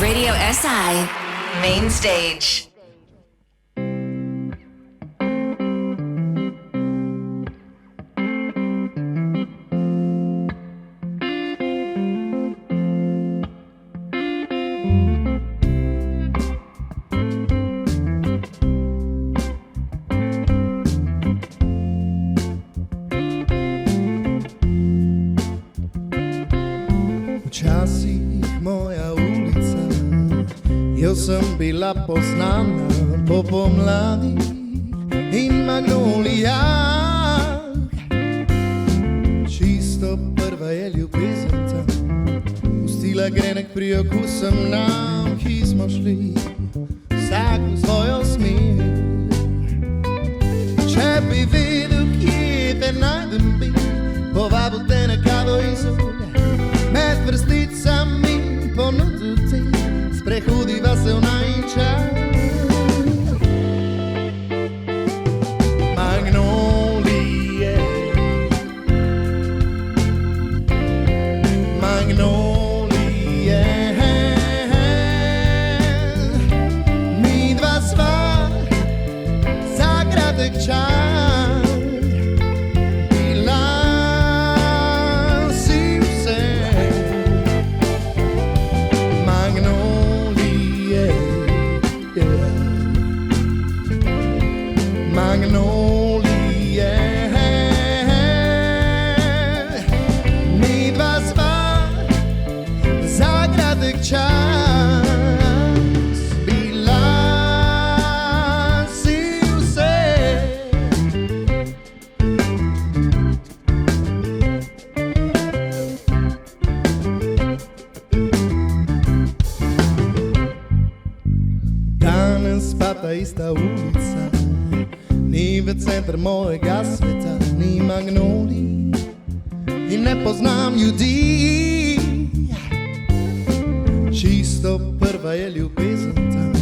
Radio SI Main Stage. Sem bila poznana po pomladi in magnolijah. Čisto prva je ljubezen tam, pustila grenek pri okusem nam, ki smo šli vsak v svojo smer. Če bi vedel, kje te najdem bi, povabil te na kavo in sol, med vrsticami ponudil ti, sprehodiva se v najin čas. Magnolije, magnolije, mi dva sva za kratek čas. Bila si vse, Magnolije, mi dva sva za kratek čas. Bila si vse. Danes pa ta ista ulica ni v center mojega sveta, ni magnolij in ne poznam ljudi. Čisto prva je ljubezen tam,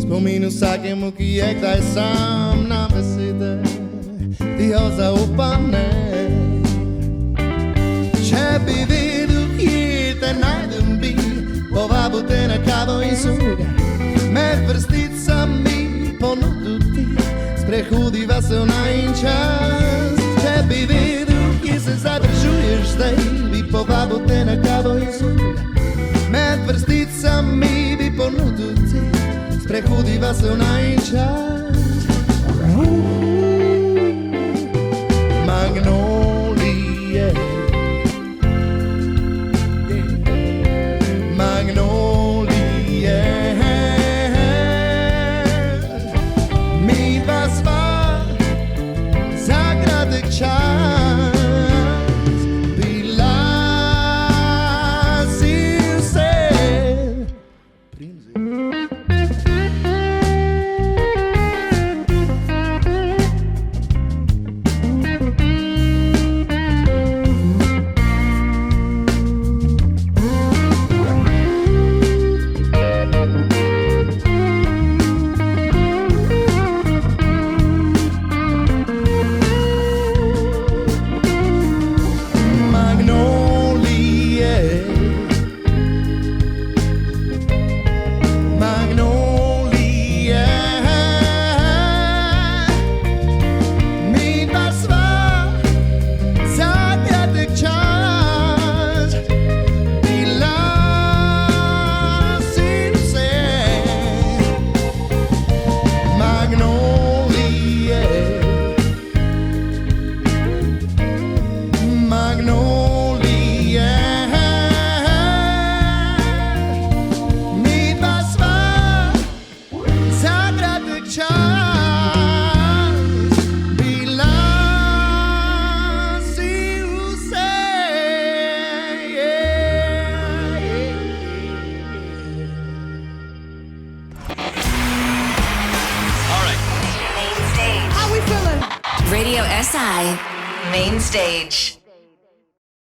spomin vsakemu, ki je kdaj sam, na besede ti jo zaupam ne. Če bi vedel, kje te najdem bi, povabil te na kavo in sol, med vrsticami ponudil ti, sprehodiva se v najin čas. Če bi vedel, kje se zadržuješ zdaj, bi povabil te na kavo in sol, med vrsticami bi ponudil ti, sprehodiva se v najin čas. Magnolije, magnolije, mi dva sva za kratek čas. Bila si vse. Radio SI Main Stage.